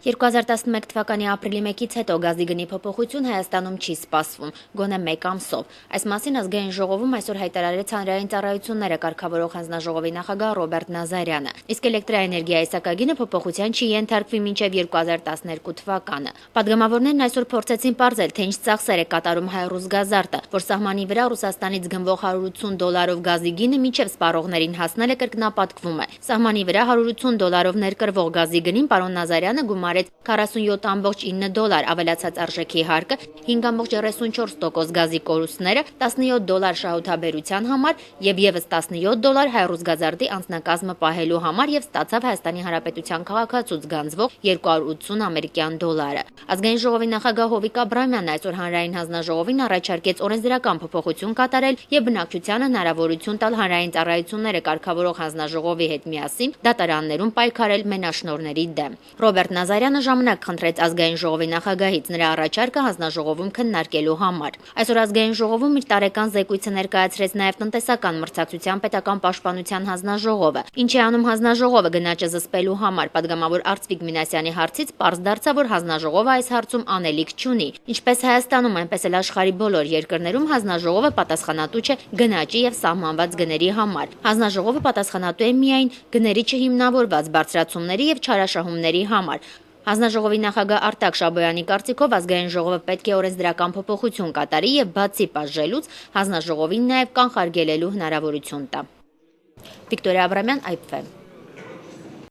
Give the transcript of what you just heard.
2011 թվականի ապրիլի 1-ից հետո գազի գնի փոփոխություն Հայաստանում չի սպասվում, գոնե մեկ ամսով։ Այս մասին ազգային ժողովում այսօր հայտարարեց հանրային ծառայությունները կարգավորող հանձնաժողովի նախագահ Ռոբերտ Նազարյանը։ Իսկ էլեկտրաէներգիայի սակագինը փոփոխության չի ենթարկվի մինչև 2012 թվականը։ Պատգամավորներն այսօր փորձեցին պարզել, թե ինչ ծախսեր է կատարում Հայ-Ռուսգազարտը, որ սահմանի վրա Ռուսաստանից գնվող $180 գազի գինը մինչև սպառողներին հասնել է կրկնապատկվում է։ Սահմանի վրա $180 ներկրվող գազի գնին պարոն Նազարյանը գումարեց $47.9 ավելացած արժեքի հարկը, 5.34% գազի կորուստները, $17 շահութաբերության համար եւ եւս $17 Հայ-Ռուսգազարտի անձնակազմը պահելու համար եւ ստացավ Հայաստանի Հանրապետության քաղաքացուց գանձվող 280 ամերիկյան դոլարը։ Ազգային ժողովի նախագահ Հովիկ Աբրահամյանն այսօր հանրային հանձնաժողովին առաջարկեց օրենսդրական փոփոխություն կատարել եւ բնակչությանը հնարավորություն տալ հանրային ծառայությունները կարգավորող հանձնաժողովի հետ միասին դատարաններում պայքարել մենաշնորհների դեմ։ Ռոբերտ Նազարյանը ժամանակ խնդրեց ազգային ժողովի նախագահից նրա առաջարկը հանձնաժողովում քննարկելու համար։ Այսօր ազգային ժողովում իր տարեկան զեկույցը ներկայացրեց նաև տնտեսական մրցակցության պետական պաշտպանության հանձնաժողովը։ Ինչ է անում հանձնաժողովը գնաճը զսպելու համար, պատգամավոր Արծվիկ Մինասյանի հարցից պարզ դարձավ, որ հանձնաժողովը այս հարցում անելիք չունի։ Ինչպես Հայաստանում, այնպես էլ աշխարհի բոլոր երկրներում հանձնաժողովը պատասխանատու չէ գնաճի եւ սահմանված գների համար։ Հանձնաժողովը պատասխանատու է միայն գների չհիմնավորված բարձրացումների եւ չարաշահումների համար։ Հանձնաժողովի նախագահ Արտակ Շաբոյանի կարծիքով ազգային ժողովը պետք է օրենսդրական փոփոխություն կատարի եւ բացի պատժելուց հանձնաժողովին նաեւ կանխարգելելու հնարավորություն տա։ Վիկտորիա Աբրամյան, IPV